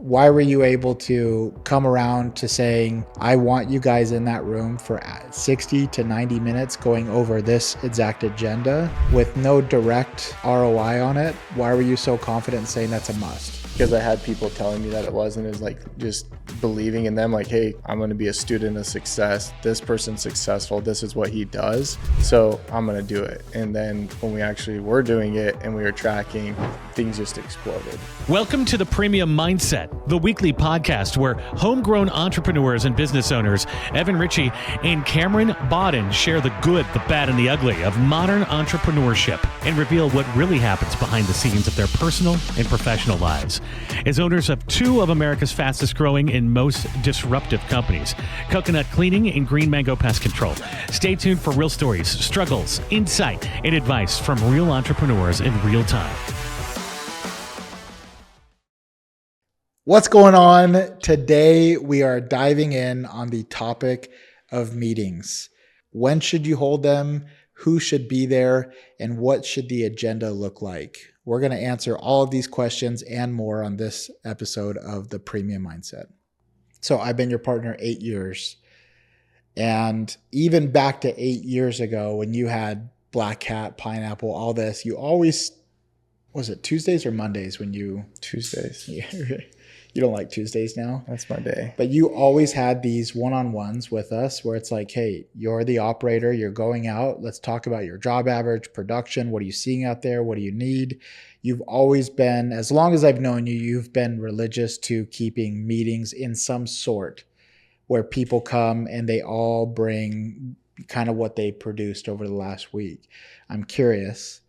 Why were you able to come around to saying, I want you guys in that room for 60 to 90 minutes going over this exact agenda with no direct ROI on it? Why were you so confident in saying that's a must? Because I had people telling me that it wasn't, is like just believing in them, like, hey, I'm going to be a student of success. This person's successful. This is what he does. So I'm going to do it. And then when we actually were doing it and we were tracking, things just exploded. Welcome to the Premium Mindset, the weekly podcast where homegrown entrepreneurs and business owners, Evan Richie and Cameron Bawden, share the good, the bad, and the ugly of modern entrepreneurship and reveal what really happens behind the scenes of their personal and professional lives. As owners of two of America's fastest growing and most disruptive companies, Coconut Cleaning and Green Mango Pest Control. Stay tuned for real stories, struggles, insight, and advice from real entrepreneurs in real time. What's going on? Today we are diving in on the topic of meetings. When should you hold them? Who should be there? And what should the agenda look like? We're going to answer all of these questions and more on this episode of the Premium Mindset. So I've been your partner 8 years. And even back to 8 years ago when you had Black Hat, Pineapple, all this, you always, was it Tuesdays or Mondays when you? Tuesdays. You don't like Tuesdays now? That's my day. But you always had these one-on-ones with us where it's like, hey, you're the operator, you're going out. Let's talk about your job average, production. What are you seeing out there? What do you need? You've always been, as long as I've known you, you've been religious to keeping meetings in some sort where people come and they all bring kind of what they produced over the last week. I'm curious,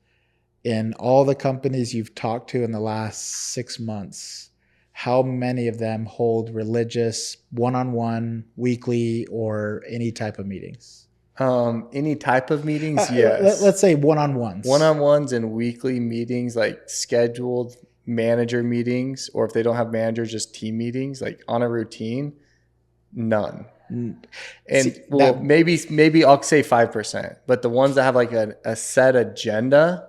in all the companies you've talked to in the last 6 months, how many of them hold religious one-on-one, weekly, or any type of meetings? Any type of meetings, yes. Let's say one-on-ones. One-on-ones and weekly meetings, like scheduled manager meetings, or if they don't have managers, just team meetings, like on a routine, none. And maybe I'll say 5%, but the ones that have like a set agenda,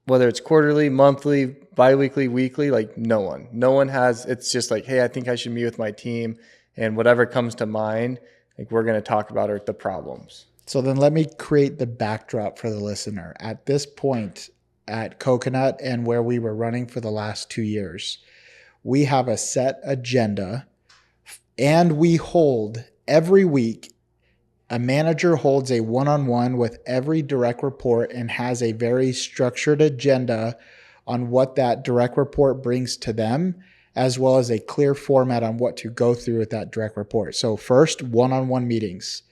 whether it's quarterly, monthly, bi-weekly, weekly, like no one has. It's just like, hey, I think I should meet with my team, and whatever comes to mind, like we're going to talk about are the problems. So then let me create the backdrop for the listener. At this point at Coconut and where we were running for the last 2 years, we have a set agenda, and we hold every week. A manager holds a one-on-one with every direct report and has a very structured agenda on what that direct report brings to them, as well as a clear format on what to go through with that direct report. So first, one-on-one meetings.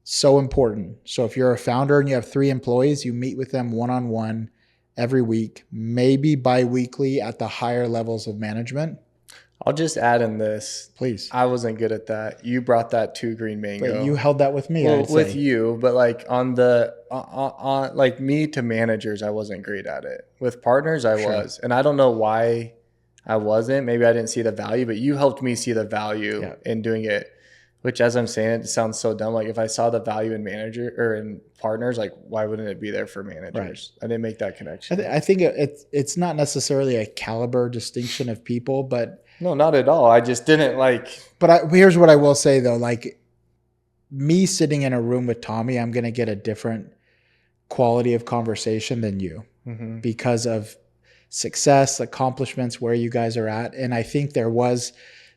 So important. So if you're a founder and you have 3 employees, you meet with them one-on-one every week, maybe bi-weekly at the higher levels of management. I'll just add in this. Please. I wasn't good at that. You brought that to Green Mango. But you held that with me. Well, with you, but like on like me to managers, I wasn't great at it. With partners, I was. And I don't know why I wasn't. Maybe I didn't see the value, but you helped me see the value in doing it, which as I'm saying it sounds so dumb. Like if I saw the value in manager or in partners, like why wouldn't it be there for managers? Right. I didn't make that connection. I think it's not necessarily a caliber distinction of people, but no, not at all. I just didn't like. But here's what I will say though, like me sitting in a room with Tommy, I'm going to get a different quality of conversation than you because of success, accomplishments, where you guys are at. And I think there was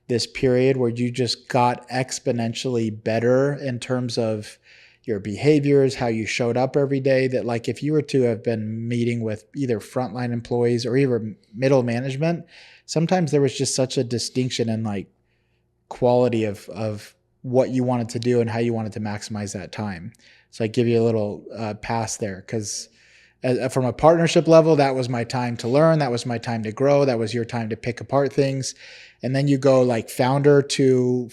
this period where you just got exponentially better in terms of your behaviors, how you showed up every day, that like if you were to have been meeting with either frontline employees or even middle management, sometimes there was just such a distinction in like quality of what you wanted to do and how you wanted to maximize that time. So I give you a little pass there because from a partnership level, that was my time to learn. That was my time to grow. That was your time to pick apart things. And then you go like founder to,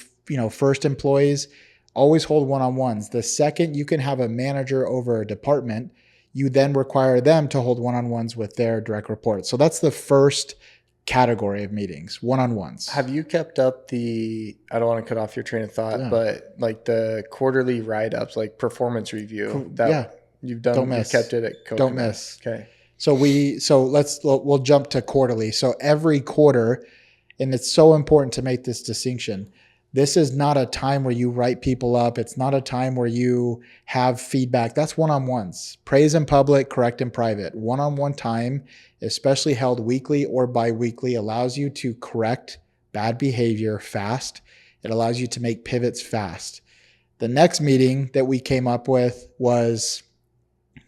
first employees, always hold one-on-ones. The second you can have a manager over a department, you then require them to hold one-on-ones with their direct reports. So that's the first category of meetings, one-on-ones. Have you kept up I don't want to cut off your train of thought, but like the quarterly write-ups, like performance review you've done, don't miss. You've kept it at Coconut. Don't miss. Okay. So we'll jump to quarterly. So every quarter, And it's so important to make this distinction. This is not a time where you write people up. It's not a time where you have feedback. That's one-on-ones. Praise in public, correct in private. One-on-one time, especially held weekly or bi-weekly, allows you to correct bad behavior fast. It allows you to make pivots fast. The next meeting that we came up with was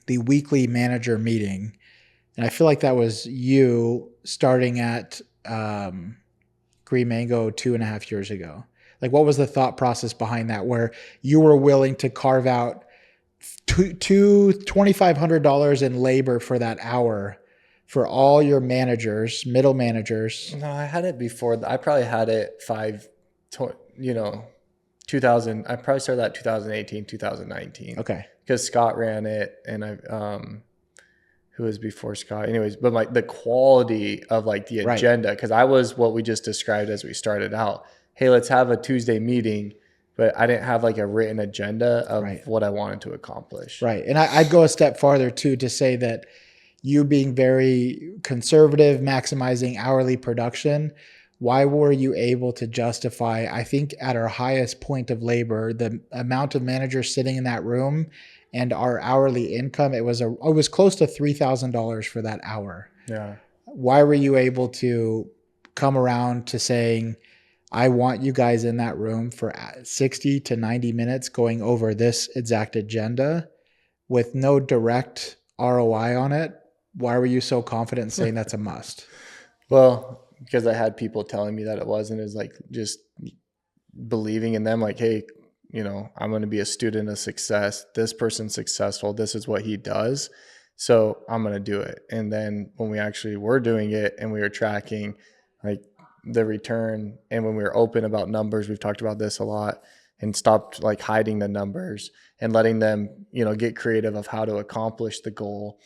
the weekly manager meeting. And I feel like that was you starting at Green Mango 2.5 years ago. Like, what was the thought process behind that, where you were willing to carve out $2,500 in labor for that hour for all your managers, middle managers? No, I had it before. I probably had it 2000. I probably started that 2018, 2019. Okay. Because Scott ran it, and who was before Scott? Anyways, but like the quality of like the agenda, because I was what we just described as we started out. Hey, let's have a Tuesday meeting, but I didn't have like a written agenda of what I wanted to accomplish. Right. And I'd go a step farther too, to say that you being very conservative, maximizing hourly production, why were you able to justify, I think at our highest point of labor, the amount of managers sitting in that room and our hourly income, it was close to $3,000 for that hour. Yeah. Why were you able to come around to saying, I want you guys in that room for 60 to 90 minutes going over this exact agenda with no direct ROI on it? Why were you so confident in saying that's a must? Well, because I had people telling me that it wasn't, is like just believing in them, like, hey, I'm going to be a student of success. This person's successful. This is what he does. So I'm going to do it. And then when we actually were doing it and we were tracking like the return, and when we were open about numbers, we've talked about this a lot, and stopped like hiding the numbers and letting them, get creative of how to accomplish the goal,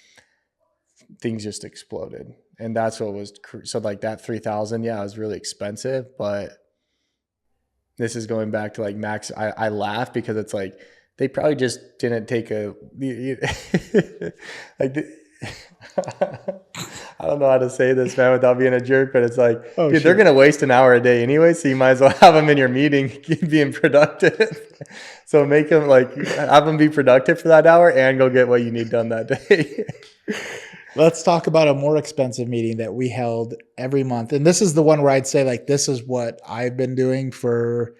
things just exploded. And that's what was, so like that 3,000, yeah, it was really expensive, but this is going back to like max. I laugh because it's like, they probably just didn't take I don't know how to say this, man, without being a jerk, but it's like, dude, they're going to waste an hour a day anyway. So you might as well have them in your meeting being productive. So make them have them be productive for that hour and go get what you need done that day. Let's talk about a more expensive meeting that we held every month. And this is the one where I'd say like, this is what I've been doing for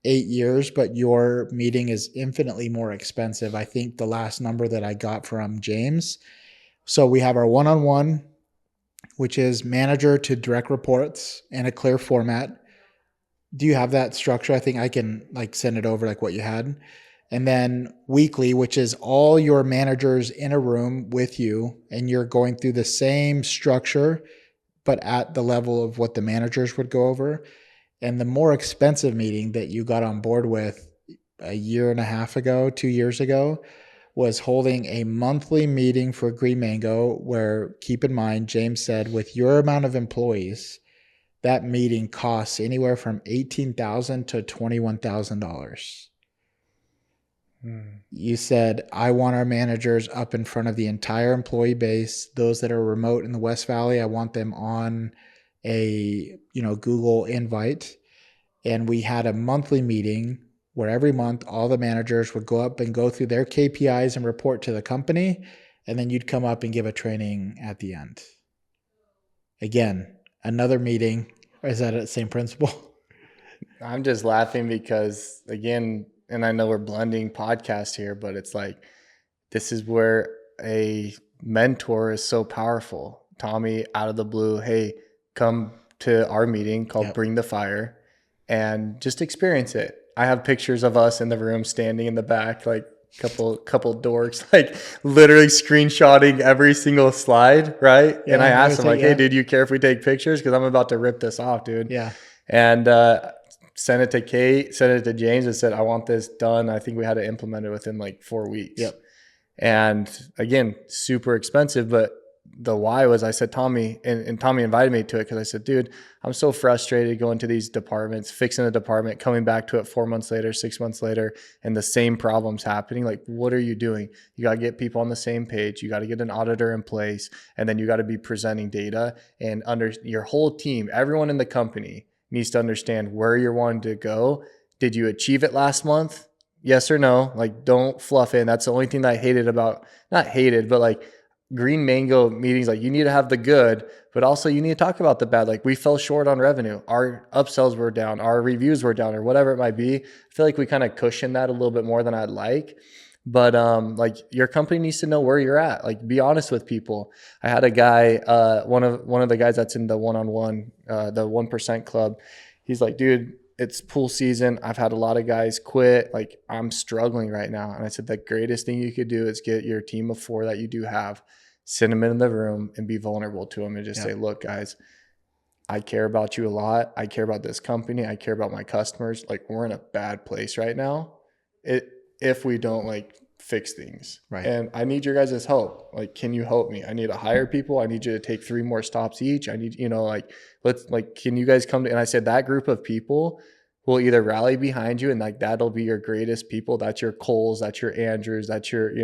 8 years, but your meeting is infinitely more expensive. I think the last number that I got from James. So we have our one-on-one, which is manager to direct reports in a clear format. Do you have that structure? I think I can send it over like what you had. And then weekly, which is all your managers in a room with you, and you're going through the same structure, but at the level of what the managers would go over. And the more expensive meeting that you got on board with 1.5 years ago, 2 years ago, was holding a monthly meeting for Green Mango, where, keep in mind, James said, with your amount of employees, that meeting costs anywhere from $18,000 to $21,000. You said, I want our managers up in front of the entire employee base. Those that are remote in the West Valley, I want them on a Google invite. And we had a monthly meeting where every month all the managers would go up and go through their KPIs and report to the company. And then you'd come up and give a training at the end. Again, another meeting. Is that the same principle? I'm just laughing because, again, and I know we're blending podcasts here, but it's like, this is where a mentor is so powerful. Tommy, out of the blue, hey, come to our meeting called Bring the Fire and just experience it. I have pictures of us in the room standing in the back, like couple dorks, like literally screenshotting every single slide, right? Yeah, and I asked him hey, dude, you care if we take pictures? Because I'm about to rip this off, dude. Yeah. And sent it to Kate, sent it to James, and said, I want this done. I think we had to implement it within 4 weeks. Yep. And again, super expensive, but the why was I said, Tommy, and Tommy invited me to it because I said, dude, I'm so frustrated going to these departments, fixing a department, coming back to it 4 months later, 6 months later, and the same problems happening. Like, what are you doing? You got to get people on the same page. You got to get an auditor in place, and then you got to be presenting data, and under your whole team, everyone in the company needs to understand where you're wanting to go. Did you achieve it last month? Yes or no? Like, don't fluff in. That's the only thing that I hated about, not hated, but like Green Mango meetings. Like, you need to have the good, but also you need to talk about the bad. Like, we fell short on revenue. Our upsells were down. Our reviews were down, or whatever it might be. I feel like we kind of cushioned that a little bit more than I'd like. But like, your company needs to know where you're at. Like, be honest with people. I had a guy, one of the guys that's in the one-on-one, the 1% club. He's like, dude, it's pool season. I've had a lot of guys quit. Like, I'm struggling right now. And I said, the greatest thing you could do is get your team of 4 that you do have, sit them in the room and be vulnerable to them and just say, look, guys, I care about you a lot. I care about this company. I care about my customers. Like, we're in a bad place right now. If we don't like fix things. Right. And I need your guys' help. Like, can you help me? I need to hire people. I need you to take 3 more stops each. I need, can you guys come to, and I said, that group of people will either rally behind you, and like, that'll be your greatest people. That's your Coles, that's your Andrews, that's your,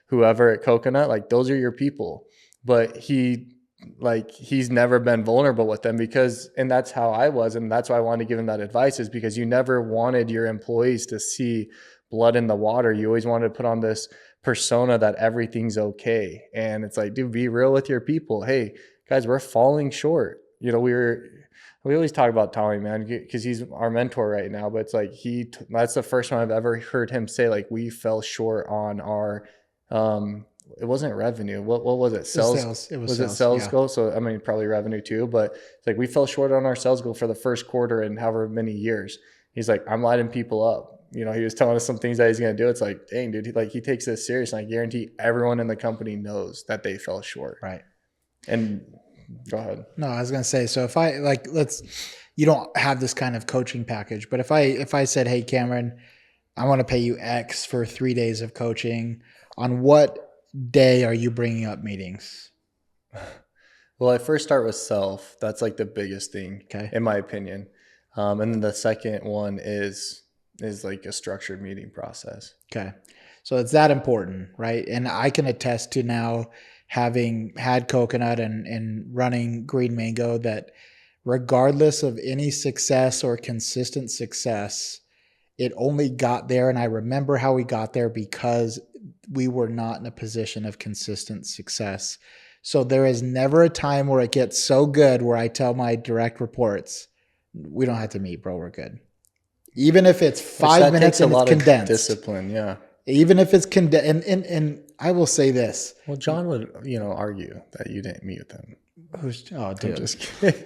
whoever at Coconut, like, those are your people. But he's never been vulnerable with them and that's how I was. And that's why I wanted to give him that advice, is because you never wanted your employees to see blood in the water. You always wanted to put on this persona that everything's okay. And it's like, dude, be real with your people. Hey guys, we're falling short. We always talk about Tommy, man, because he's our mentor right now, but it's like, that's the first time I've ever heard him say, like, we fell short on our, it wasn't revenue. What was it? Sales. It was sales goal? So, I mean, probably revenue too, but it's like, we fell short on our sales goal for the first quarter in however many years. He's like, I'm lighting people up. He was telling us some things that he's going to do. It's like, dang, dude, he takes this serious. And I guarantee everyone in the company knows that they fell short. Right. And go ahead. No, I was going to say, so if I you don't have this kind of coaching package, but if I said, hey, Cameron, I want to pay you X for 3 days of coaching, on what day are you bringing up meetings? Well, I first start with self. That's like the biggest thing, in my opinion. And then the second one is like a structured meeting process. Okay. So it's that important, right? And I can attest to now, having had Coconut and running Green Mango, that regardless of any success or consistent success, it only got there. And I remember how we got there because we were not in a position of consistent success. So there is never a time where it gets so good where I tell my direct reports, we don't have to meet, bro. We're good. Even if it's 5 minutes and it's condensed. Discipline, yeah. Even if it's condensed. And I will say this. Well, John would, argue that you didn't meet with him. Dude. I'm just kidding.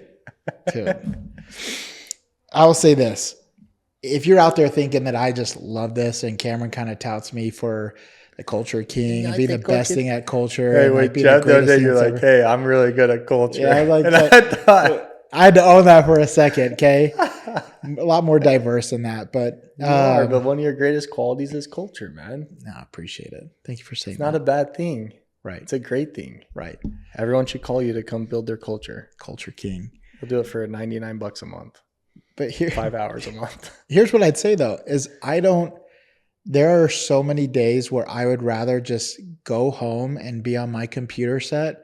Dude. I will say this. If you're out there thinking that I just love this and Cameron kind of touts me for the culture king and being the best thing at culture. Hey, wait, Jeff, the other day you're like, hey, I'm really good at culture. Yeah, I had to own that for a second, okay? A lot more diverse than that, but but one of your greatest qualities is culture, man. No, I appreciate it. Thank you for saying that. It's not a bad thing. Right. It's a great thing. Right. Everyone should call you to come build their culture. Culture king. We'll do it for $99 a month. But 5 hours a month. Here's what I'd say though, is there are so many days where I would rather just go home and be on my computer set,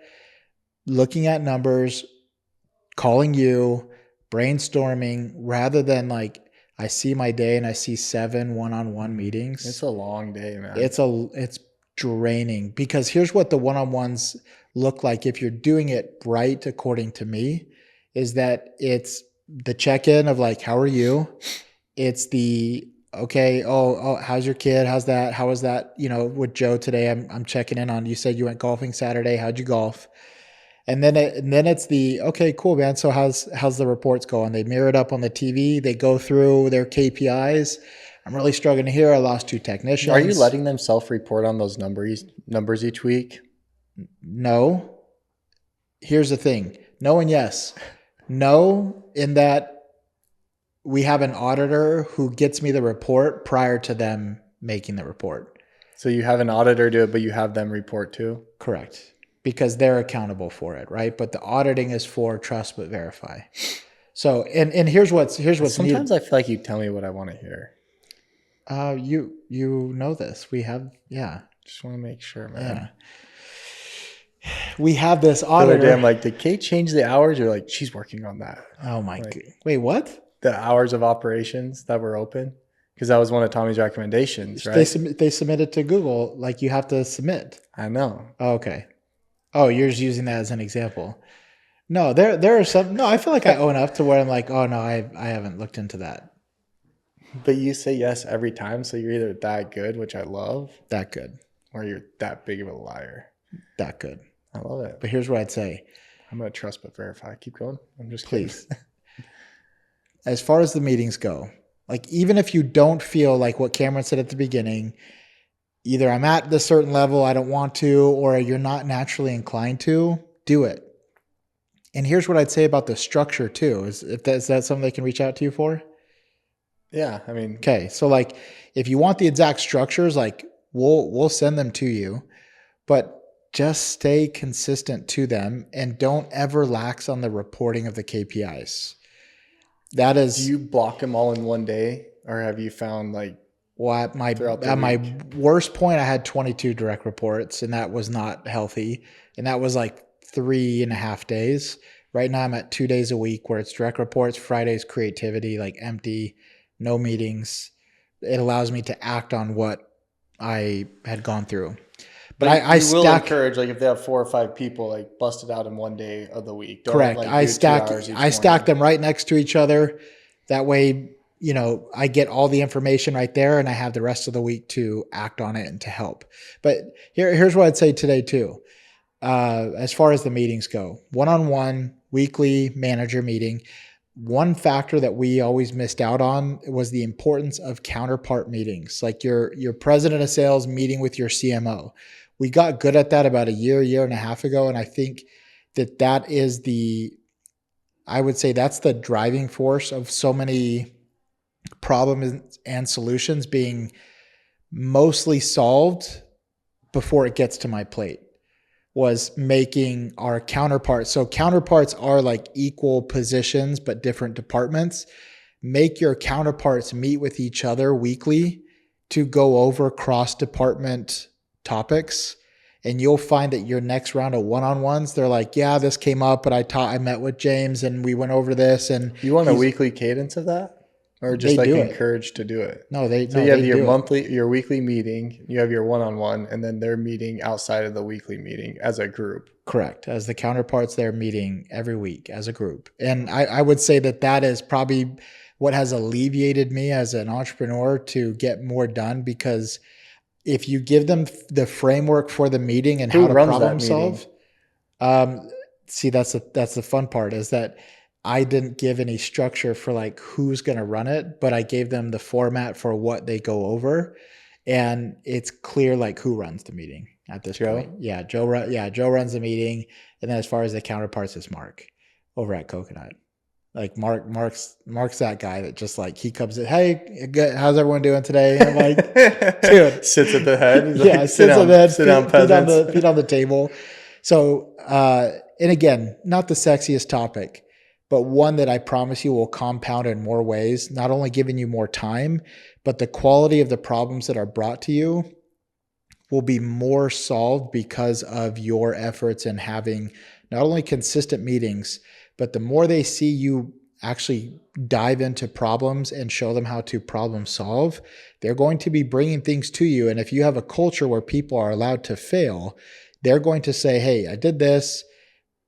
looking at numbers, calling you, brainstorming, rather than like, I see my day and I see 7 one-on-one meetings. It's a long day, man. It's draining, because here's what the one-on-ones look like if you're doing it right, according to me, is that it's the check-in of like, how are you? It's the, okay, oh, how's your kid? How's that? How was that? With Joe today, I'm checking in on, you said you went golfing Saturday. How'd you golf? And then it's the, okay, cool, man. So how's the reports going? They mirror it up on the TV. They go through their KPIs. I'm really struggling here. I lost 2 technicians. Are you letting them self-report on those numbers each week? No. Here's the thing. No and yes. No, in that we have an auditor who gets me the report prior to them making the report. So you have an auditor do it, but you have them report too? Correct. because they're accountable for it, right? But the auditing is for trust but verify. So, and here's what's Sometimes needed. I feel like you tell me what I want to hear. You know this. We have, yeah. Just want to make sure, man. Yeah. We have this auditor. I'm like, did Kate change the hours? Or like, she's working on that. Oh my God. Wait, what? The hours of operations that were open? Because that was one of Tommy's recommendations, right? They submitted to Google. Like you have to submit. I know. Oh, okay. Oh, you're just using that as an example. No, there are some. No, I feel like I own up to where I'm like, oh no, I haven't looked into that. But you say yes every time, so you're either that good, which I love, that good, or you're that big of a liar. That good. I love it. But here's what I'd say. I'm gonna trust but verify. Keep going. I'm just please. As far as the meetings go, like even if you don't feel like what Cameron said at the beginning, either I'm at this certain level, I don't want to, or you're not naturally inclined to, do it. And here's what I'd say about the structure too. Is that something they can reach out to you for? Yeah, I mean. Okay, so like if you want the exact structures, like we'll send them to you, but just stay consistent to them and don't ever lax on the reporting of the KPIs. That is. Do you block them all in one day, or have you found like? Well, at my worst point, I had 22 direct reports, and that was not healthy. And that was like 3.5 days. Right now, I'm at 2 days a week where it's direct reports, Fridays creativity, like empty, no meetings. It allows me to act on what I had gone through. But I will encourage, like if they have 4 or 5 people, like bust it out in one day of the week. Don't, correct. Like, I stack them right next to each other. That way, you know, I get all the information right there and I have the rest of the week to act on it and to help. But here's what I'd say today too. As far as the meetings go, one-on-one weekly manager meeting, one factor that we always missed out on was the importance of counterpart meetings, like your president of sales meeting with your CMO. We got good at that about a year and a half ago. And I think that is I would say that's the driving force of so many problems and solutions being mostly solved before it gets to my plate, was making our counterparts. So counterparts are like equal positions, but different departments. Make your counterparts meet with each other weekly to go over cross-department topics. And you'll find that your next round of one-on-ones, they're like, yeah, this came up, but I met with James and we went over this. And you want a weekly cadence of that? Or just like encouraged to do it? No, So you have your weekly meeting, you have your one-on-one, and then they're meeting outside of the weekly meeting as a group. Correct. As the counterparts, they're meeting every week as a group. And I would say that is probably what has alleviated me as an entrepreneur to get more done, because if you give them the framework for the meeting and how to problem solve, see, that's the fun part, is that I didn't give any structure for like who's going to run it, but I gave them the format for what they go over, and it's clear like who runs the meeting at this point. Yeah, Joe runs the meeting, and then as far as the counterparts, it's Mark over at Coconut. Like Mark's that guy that just like he comes in, hey, good, how's everyone doing today? And I'm like, dude, sits at the head. He's yeah, like, sits at the head, feet on the table. So, and again, not the sexiest topic, but one that I promise you will compound in more ways, not only giving you more time, but the quality of the problems that are brought to you will be more solved because of your efforts in having not only consistent meetings, but the more they see you actually dive into problems and show them how to problem solve, they're going to be bringing things to you. And if you have a culture where people are allowed to fail, they're going to say, hey, I did this.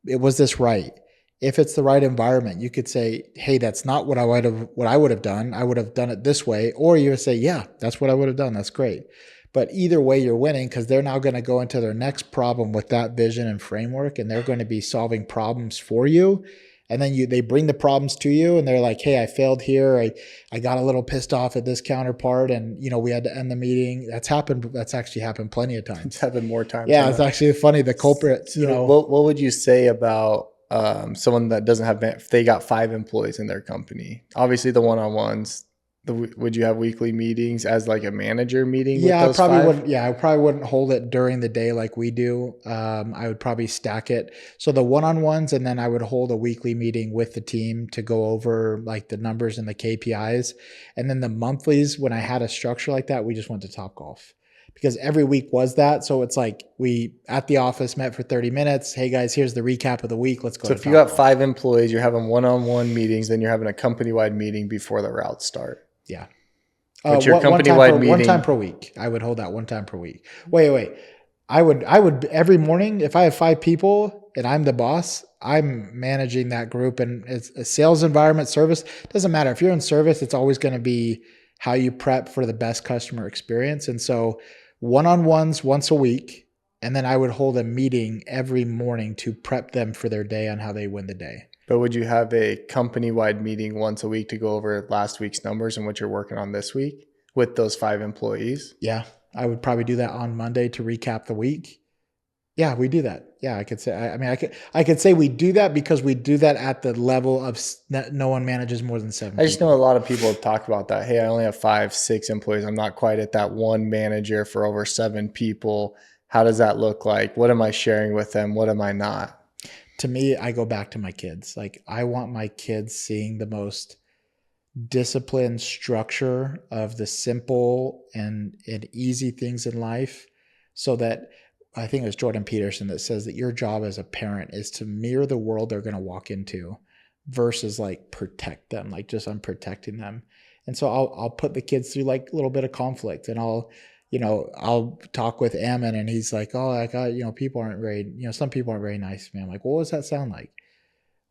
Was this right? If it's the right environment, you could say, hey, that's not what I would have done. I would have done it this way. Or you would say, yeah, that's what I would have done. That's great. But either way, you're winning, because they're now going to go into their next problem with that vision and framework, and they're going to be solving problems for you. And then they bring the problems to you, and they're like, hey, I failed here. I got a little pissed off at this counterpart, and we had to end the meeting. That's happened. That's actually happened plenty of times. It's happened more times. Yeah, it's actually funny. The culprit, What would you say about someone that doesn't have, if they got 5 employees in their company? Obviously the one-on-ones, would you have weekly meetings as like a manager meeting? Yeah, with those five? wouldn't. Yeah, I probably wouldn't hold it during the day like we do. I would probably stack it. So the one-on-ones, and then I would hold a weekly meeting with the team to go over like the numbers and the KPIs. And then the monthlies, when I had a structure like that, we just went to Topgolf because every week was that. So it's like we at the office met for 30 minutes. Hey guys, here's the recap of the week. Let's go. So if you got 5 employees, you're having one-on-one meetings, then you're having a company-wide meeting before the routes start. Yeah. But your company-wide meeting, 1 time per week. I would hold that 1 time per week. Wait. I would every morning, if I have 5 people and I'm the boss, I'm managing that group, and it's a sales environment, service. Doesn't matter. If you're in service, it's always going to be how you prep for the best customer experience. And so one-on-ones once a week, and then I would hold a meeting every morning to prep them for their day on how they win the day. But would you have a company-wide meeting once a week to go over last week's numbers and what you're working on this week with those 5 employees? Yeah, I would probably do that on Monday to recap the week. Yeah, we do that. Yeah, I could say. I could say we do that because we do that at the level of no one manages more than 7. I just know a lot of people have talked about that. Hey, I only have 5, 6 employees. I'm not quite at that one manager for over 7 people. How does that look like? What am I sharing with them? What am I not? To me, I go back to my kids. Like, I want my kids seeing the most disciplined structure of the simple and easy things in life, so that I think it was Jordan Peterson that says that your job as a parent is to mirror the world they're going to walk into versus like protect them. Like, just I'm protecting them. And so I'll put the kids through like a little bit of conflict, and I'll talk with Ammon, and he's like, oh, like, people aren't very, some people aren't very nice to me. I'm like, well, what does that sound like?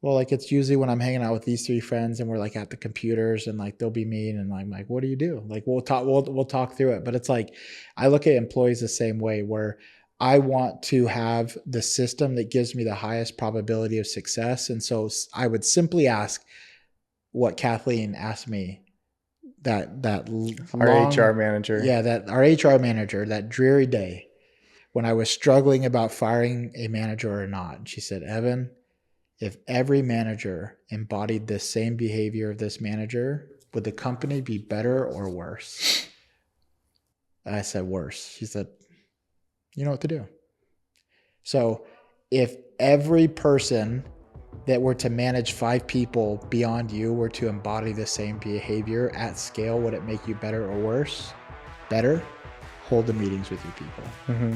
Well, like, it's usually when I'm hanging out with these 3 friends and we're like at the computers and like they'll be mean, and I'm like, what do you do? Like, we'll talk through it. But it's like, I look at employees the same way, where I want to have the system that gives me the highest probability of success. And so I would simply ask what Kathleen asked me our HR manager. Yeah, our HR manager, that dreary day when I was struggling about firing a manager or not. She said, Evan, if every manager embodied the same behavior of this manager, would the company be better or worse? I said, worse. She said, you know what to do. So if every person that were to manage 5 people beyond you were to embody the same behavior at scale, would it make you better or worse? Better. Hold the meetings with your people. Mm-hmm.